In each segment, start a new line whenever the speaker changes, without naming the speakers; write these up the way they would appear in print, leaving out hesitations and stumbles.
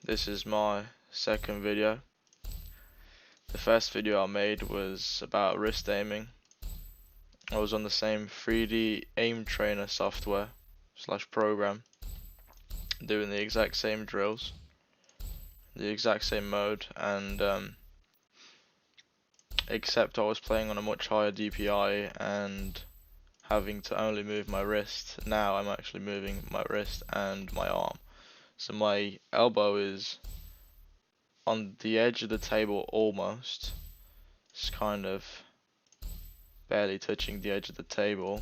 This is my second video. The first video I made was about wrist aiming. I was on the same 3D aim trainer software / program, doing the exact same drills, the exact same mode, and except I was playing on a much higher DPI and having to only move my wrist. Now I'm actually moving my wrist and my arm. So my elbow is on the edge of the table almost. It's kind of barely touching the edge of the table,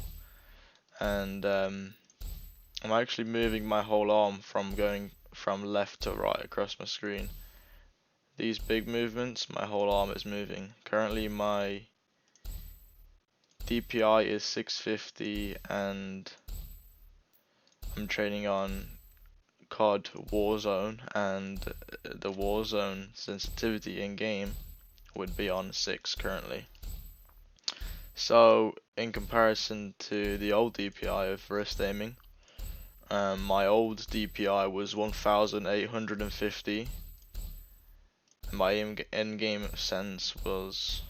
and I'm actually moving my whole arm from going from left to right across my screen. These big movements, my whole arm is moving. Currently my DPI is 650 and I'm training on COD Warzone, and the Warzone sensitivity in game would be on 6 currently. So in comparison to the old DPI of wrist aiming, my old DPI was 1850 and my in-game sense was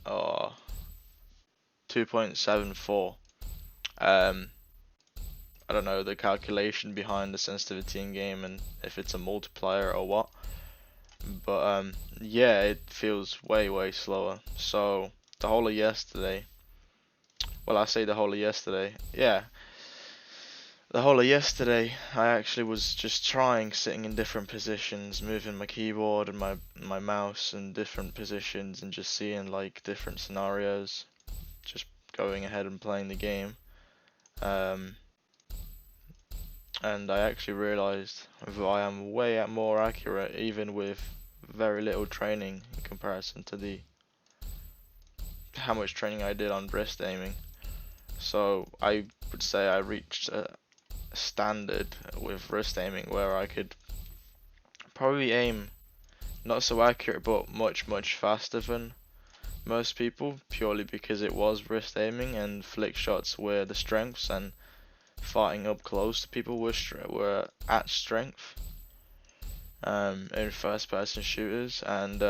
2.74. I don't know the calculation behind the sensitivity in game and if it's a multiplier or what, but yeah, it feels way slower. So the whole of yesterday, well, I say the whole of yesterday, yeah, the whole of yesterday I actually was just trying, sitting in different positions, moving my keyboard and my mouse in different positions and just seeing like different scenarios, just going ahead and playing the game. And I actually realized that I am way more accurate even with very little training in comparison to the how much training I did on wrist aiming. So I would say I reached a standard with wrist aiming where I could probably aim not so accurate but much faster than most people, purely because it was wrist aiming and flick shots were the strengths and fighting up close to people were at strength in first person shooters, and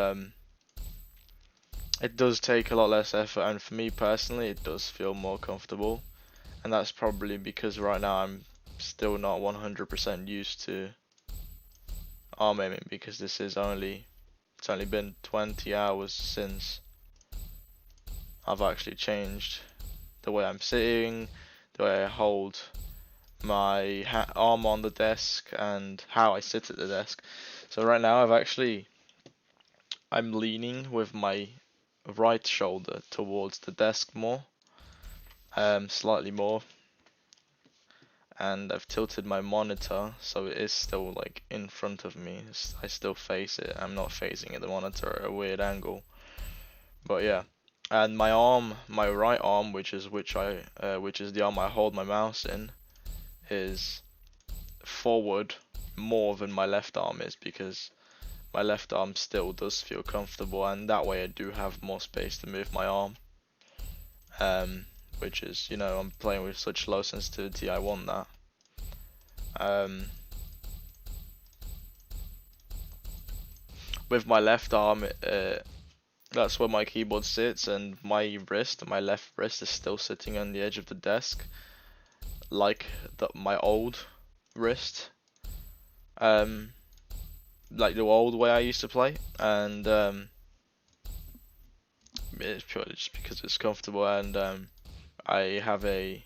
it does take a lot less effort, and for me personally it does feel more comfortable, and that's probably because right now I'm still not 100% used to arm aiming, because it's only been 20 hours since I've actually changed the way I'm sitting, the way I hold my arm on the desk, and how I sit at the desk. So right now I'm leaning with my right shoulder towards the desk more, slightly more, and I've tilted my monitor so it is still like in front of me. I still face it. I'm not facing at the monitor at a weird angle. But yeah, and my right arm, which is the arm I hold my mouse in, is forward more than my left arm is, because my left arm still does feel comfortable, and that way I do have more space to move my arm. Which is, I'm playing with such low sensitivity, I want that. With my left arm, that's where my keyboard sits, and my left wrist is still sitting on the edge of the desk, like my old wrist. Like the old way I used to play, and it's purely just because it's comfortable, and I have a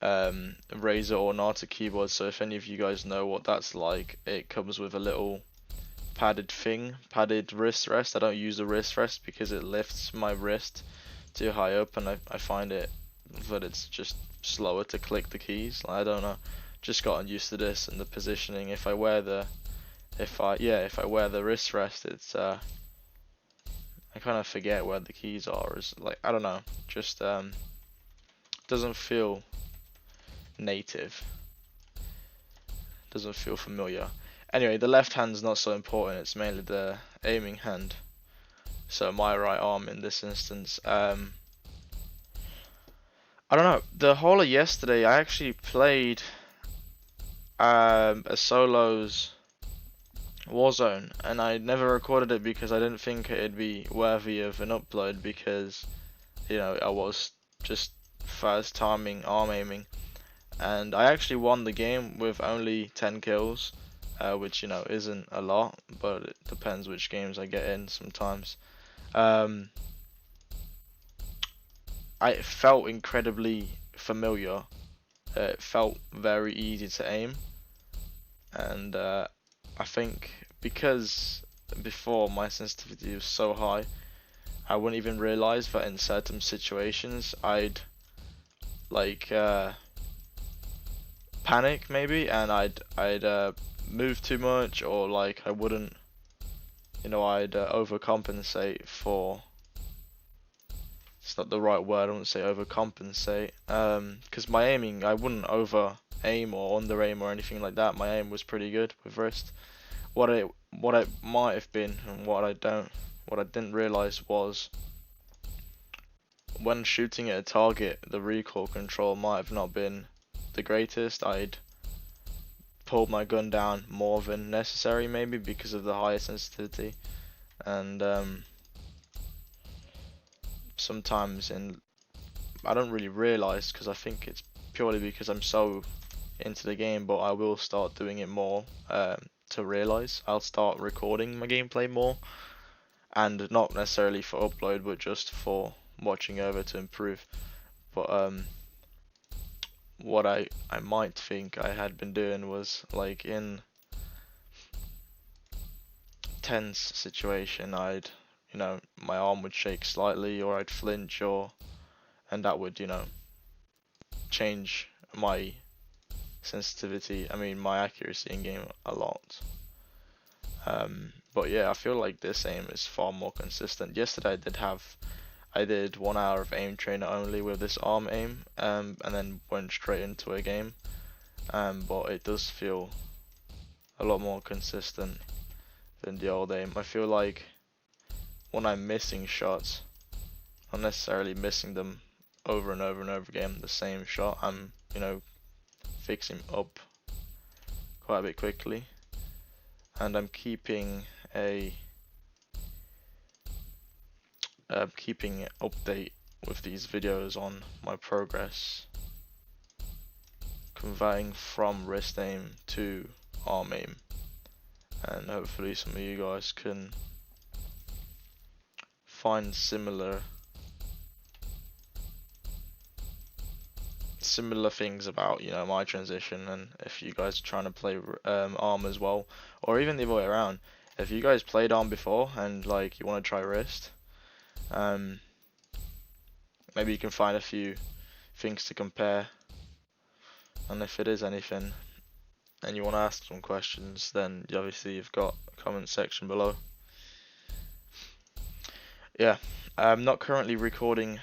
Razer Ornata keyboard, so if any of you guys know what that's like, it comes with a little padded wrist rest. I don't use the wrist rest because it lifts my wrist too high up, and I find that it's just slower to click the keys. I don't know, just gotten used to this and the positioning. If I wear the wrist rest, it's I kind of forget where the keys are. It's like, I don't know, just doesn't feel native, doesn't feel familiar. Anyway, the left hand's not so important, it's mainly the aiming hand. So my right arm in this instance. I don't know, the whole of yesterday I actually played, a solos Warzone, and I never recorded it because I didn't think it'd be worthy of an upload because, you know, I was just first timing arm aiming, and I actually won the game with only 10 kills, which, you know, isn't a lot, but it depends which games I get in sometimes. I felt incredibly familiar. It felt very easy to aim, and I think because before my sensitivity was so high, I wouldn't even realize that in certain situations I'd like panic maybe, and I'd move too much, or like I wouldn't, you know, I'd overcompensate for. It's not the right word. I wouldn't say overcompensate. Because my aiming, I wouldn't over aim or under aim or anything like that. My aim was pretty good with wrist. What it might have been, and what I didn't realize was when shooting at a target, the recoil control might have not been the greatest. I'd pulled my gun down more than necessary, maybe because of the higher sensitivity, and sometimes I don't really realize because I think it's purely because I'm so into the game, but I will start doing it more to realize. I'll start recording my gameplay more, and not necessarily for upload, but just for watching over to improve. But what I might think I had been doing was like in tense situation, you know, my arm would shake slightly, or I'd flinch, and that would, you know, change my sensitivity, I mean my accuracy in game a lot. But yeah, I feel like this aim is far more consistent. Yesterday I did 1 hour of aim trainer only with this arm aim, and then went straight into a game. But it does feel a lot more consistent than the old aim. I feel like when I'm missing shots, not necessarily missing them over and over and over again, the same shot, I'm, you know, fixing up quite a bit quickly. And I'm keeping keeping update with these videos on my progress, converting from wrist aim to arm aim, and hopefully some of you guys can find similar things about, you know, my transition, and if you guys are trying to play arm as well, or even the other way around, if you guys played arm before and like you want to try wrist, maybe you can find a few things to compare, and if it is anything and you want to ask some questions, then obviously you've got a comment section below. Yeah, I'm not currently recording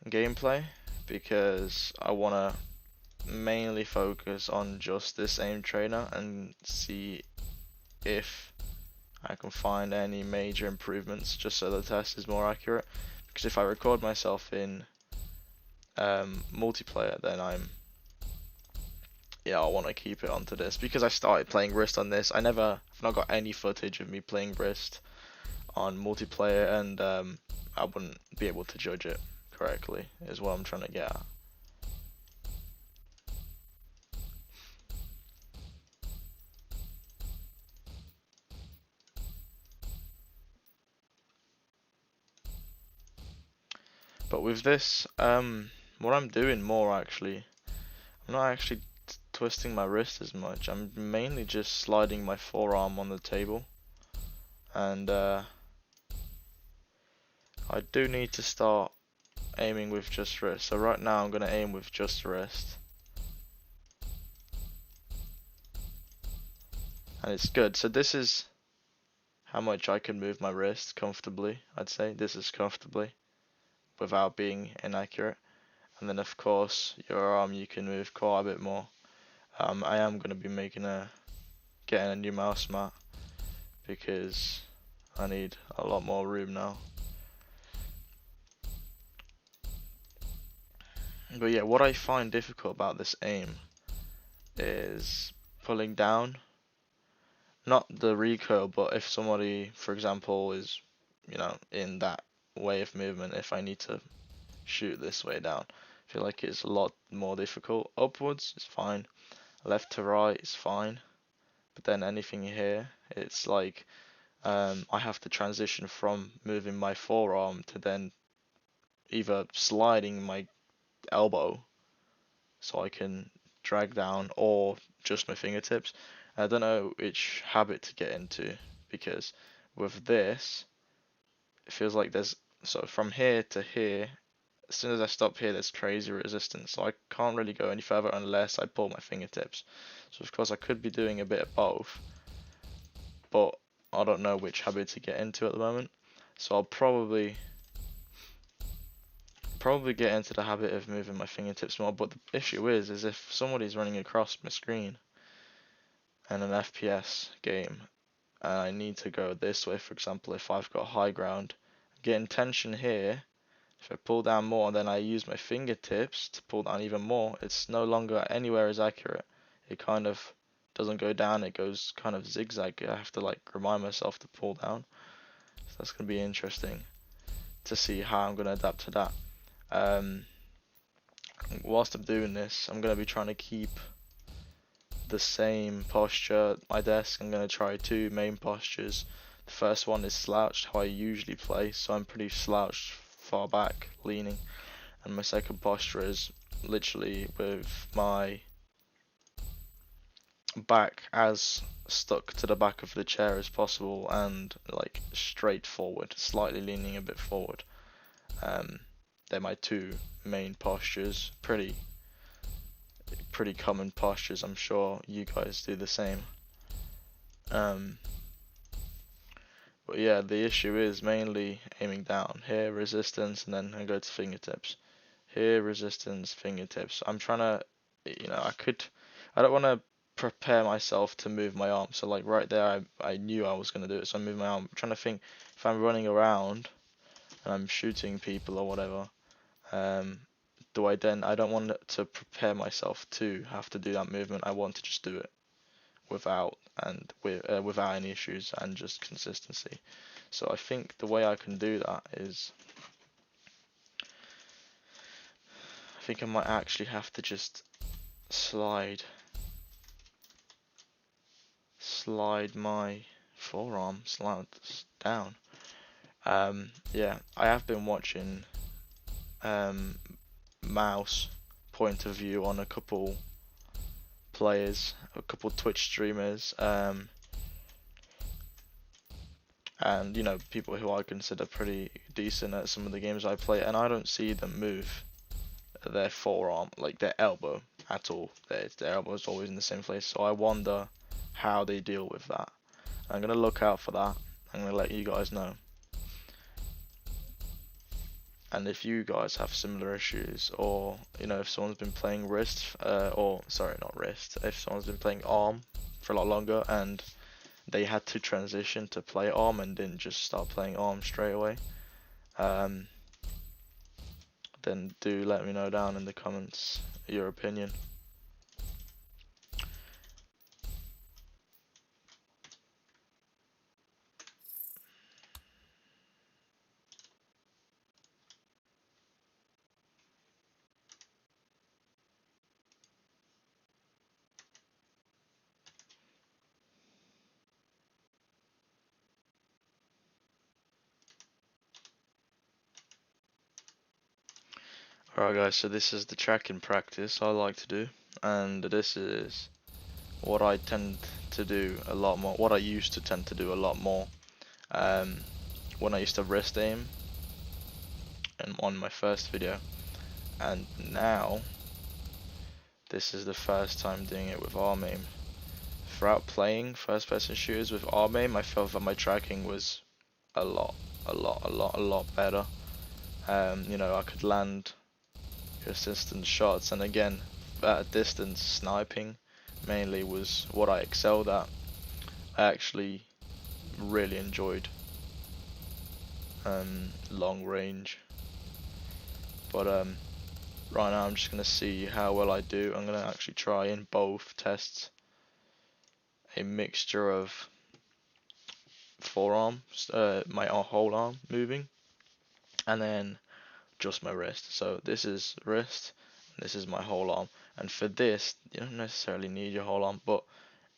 gameplay because I want to mainly focus on just this aim trainer and see if I can find any major improvements just so the test is more accurate. Because if I record myself in multiplayer, then I want to keep it onto this because I started playing wrist on this. I've not got any footage of me playing wrist on multiplayer, and I wouldn't be able to judge it correctly, is what I'm trying to get at. But with this, what I'm doing more actually, I'm not actually twisting my wrist as much. I'm mainly just sliding my forearm on the table, and I do need to start aiming with just wrist. So right now I'm gonna aim with just wrist, and it's good. So this is how much I can move my wrist comfortably. I'd say this is comfortably without being inaccurate. And then of course your arm you can move quite a bit more. I am gonna be getting a new mouse mat because I need a lot more room now. But yeah, what I find difficult about this aim is pulling down, not the recoil, but if somebody, for example, is, in that way of movement, if I need to shoot this way down, I feel like it's a lot more difficult. Upwards is fine, left to right is fine, but then anything here, it's like I have to transition from moving my forearm to then either sliding my elbow so I can drag down, or just my fingertips. I don't know which habit to get into, because with this, it feels like so from here to here, as soon as I stop here, there's crazy resistance, so I can't really go any further unless I pull my fingertips. So of course I could be doing a bit of both, but I don't know which habit to get into at the moment. So I'll probably get into the habit of moving my fingertips more. But the issue is if somebody's running across my screen in an FPS game, and I need to go this way, for example, if I've got high ground, getting tension here. If I pull down more, then I use my fingertips to pull down even more. It's no longer anywhere as accurate. It kind of doesn't go down, it goes kind of zigzag. I have to like remind myself to pull down. So that's going to be interesting to see how I'm going to adapt to that. Whilst I'm doing this, I'm going to be trying to keep the same posture at my desk. I'm going to try two main postures. The first one is slouched, how I usually play, so I'm pretty slouched, far back, leaning. And my second posture is literally with my back as stuck to the back of the chair as possible, and like straight forward, slightly leaning a bit forward. They're my two main postures. Pretty common postures. I'm sure you guys do the same. But yeah, the issue is mainly aiming down. Here, resistance, and then I go to fingertips. Here, resistance, fingertips. I'm trying to, I don't want to prepare myself to move my arm. So like right there, I knew I was going to do it, so I moved my arm. I'm trying to think if I'm running around and I'm shooting people or whatever, I don't want to prepare myself to have to do that movement. I want to just do it without any issues and just consistency. So I think the way I can do that is, I think I might actually have to just slide my forearm down. Yeah, I have been watching mouse point of view on a couple players, a couple Twitch streamers, and people who I consider pretty decent at some of the games I play, and I don't see them move their forearm, like their elbow, at all. Their elbow is always in the same place, so I wonder how they deal with that. I'm gonna look out for that. I'm gonna let you guys know. And if you guys have similar issues, or if someone's been playing if someone's been playing ARM for a lot longer and they had to transition to play ARM and didn't just start playing ARM straight away, then do let me know down in the comments your opinion. Alright guys, so this is the tracking practice I like to do, and this is what I tend to do a lot more, what I used to tend to do a lot more when I used to wrist aim and on my first video, and now this is the first time doing it with arm aim. Throughout playing first person shooters with arm aim, I felt that my tracking was a lot better. I could land consistent shots, and again, at distance sniping mainly was what I excelled at. I actually really enjoyed long range, but right now I'm just gonna see how well I do. I'm gonna actually try in both tests a mixture of forearm, my whole arm moving, and then just my wrist. So this is wrist, this is my whole arm. And for this, you don't necessarily need your whole arm, but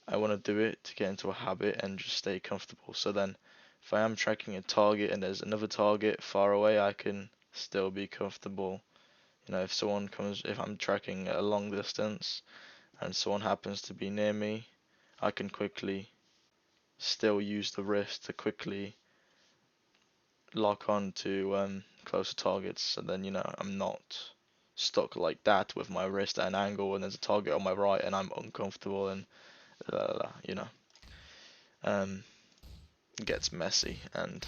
I want to do it to get into a habit and just stay comfortable. So then if I am tracking a target and there's another target far away, I can still be comfortable. You know, if I'm tracking a long distance and someone happens to be near me, I can quickly still use the wrist to quickly lock on to closer targets. So then, you know, I'm not stuck like that with my wrist at an angle and there's a target on my right and I'm uncomfortable and you know, it gets messy and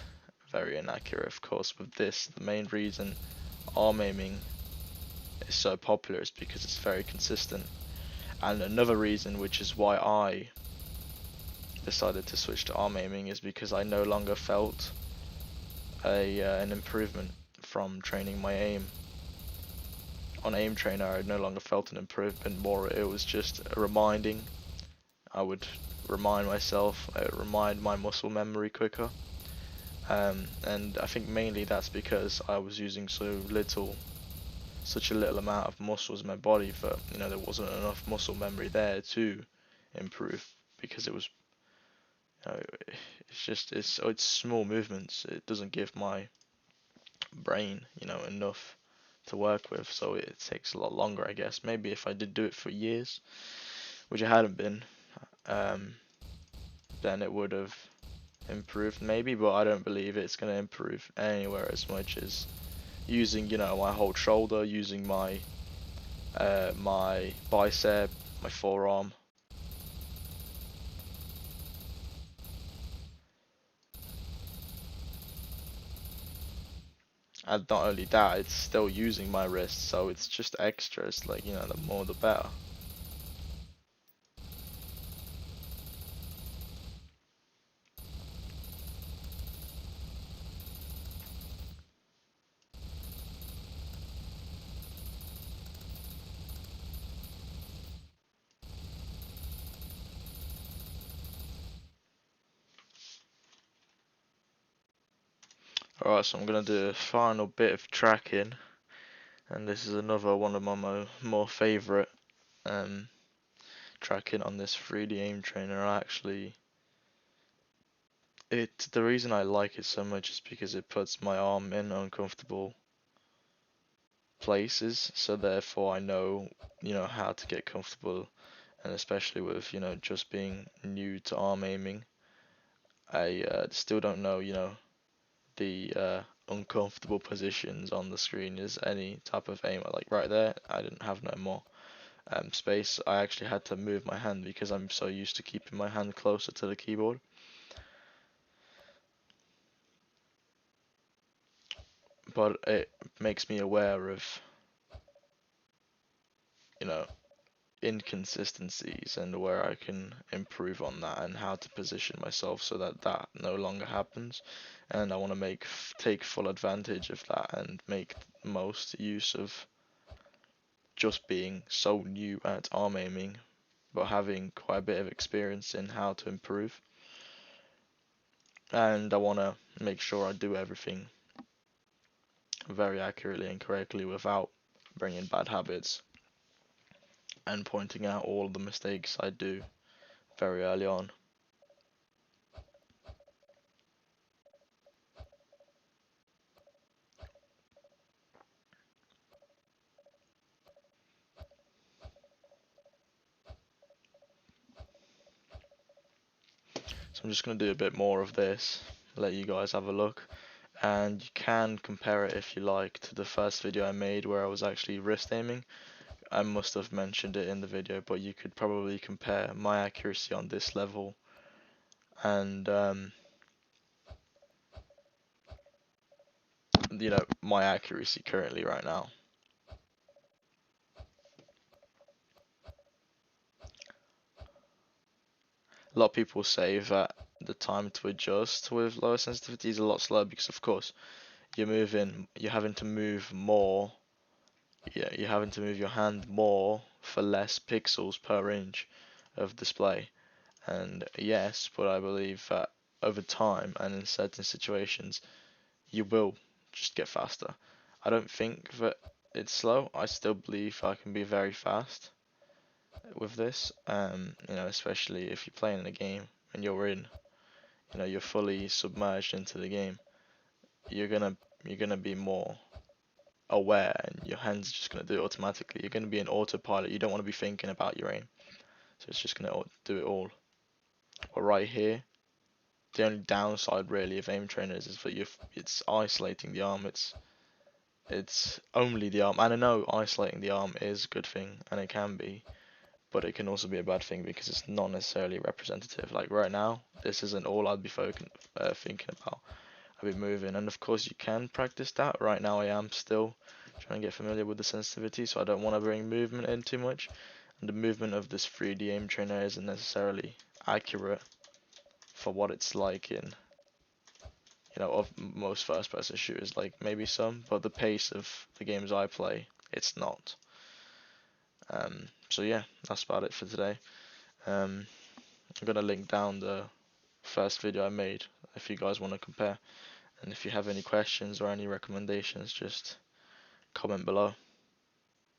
very inaccurate. Of course, with this, the main reason arm aiming is so popular is because it's very consistent. And another reason, which is why I decided to switch to arm aiming, is because I no longer felt an improvement from training my aim. On Aim Trainer, I no longer felt an improvement, more it was just a reminding. I would remind myself, remind my muscle memory quicker. And I think mainly that's because I was using such a little amount of muscles in my body that, you know, there wasn't enough muscle memory there to improve, because it was, you know, it's small movements. It doesn't give my brain, you know, enough to work with, so it takes a lot longer, I guess. Maybe if I did do it for years, which I hadn't been, um, then it would have improved maybe, but I don't believe it's going to improve anywhere as much as using, you know, my whole shoulder, using my bicep, my forearm. And not only that, it's still using my wrist, so it's just extra. It's like, you know, the more the better. Alright, so I'm gonna do a final bit of tracking, and this is another one of my more favorite um, tracking on this 3D aim trainer. The reason I like it so much is because it puts my arm in uncomfortable places, so therefore I know, you know, how to get comfortable, and especially with, you know, just being new to arm aiming, I still don't know, you know, the uncomfortable positions on the screen. Is any type of aim, like right there, I didn't have no more space. I actually had to move my hand because I'm so used to keeping my hand closer to the keyboard. But it makes me aware of, you know, inconsistencies and where I can improve on that and how to position myself so that that no longer happens. And I want to take full advantage of that and make most use of just being so new at arm aiming, but having quite a bit of experience in how to improve. And I want to make sure I do everything very accurately and correctly without bringing bad habits and pointing out all the mistakes I do very early on. So I'm just going to do a bit more of this, let you guys have a look. And you can compare it if you like to the first video I made where I was actually wrist aiming. I must have mentioned it in the video, but you could probably compare my accuracy on this level and you know, my accuracy currently right now. A lot of people say that the time to adjust with lower sensitivity is a lot slower because of course you're having to move more. Yeah, you're having to move your hand more for less pixels per inch of display. And yes, but I believe that over time and in certain situations, you will just get faster. I don't think that it's slow. I still believe I can be very fast with this. Especially if you're playing in a game and you're fully submerged into the game. You're gonna you're gonna be more aware, and your hands are just gonna do it automatically. You're gonna be an autopilot. You don't want to be thinking about your aim, so it's just gonna do it all. But right here, the only downside really of aim trainers is that it's isolating the arm. It's only the arm. And I know isolating the arm is a good thing, and it can be, but it can also be a bad thing because it's not necessarily representative. Like right now, this isn't all I'd be thinking about. I'd be moving, and of course you can practice that. Right now I am still trying to get familiar with the sensitivity, so I don't want to bring movement in too much. And the movement of this 3D aim trainer isn't necessarily accurate for what it's like in, of most first person shooters, like maybe some, but the pace of the games I play, it's not. So yeah, that's about it for today. I'm gonna link down the first video I made if you guys want to compare, and if you have any questions or any recommendations, just comment below.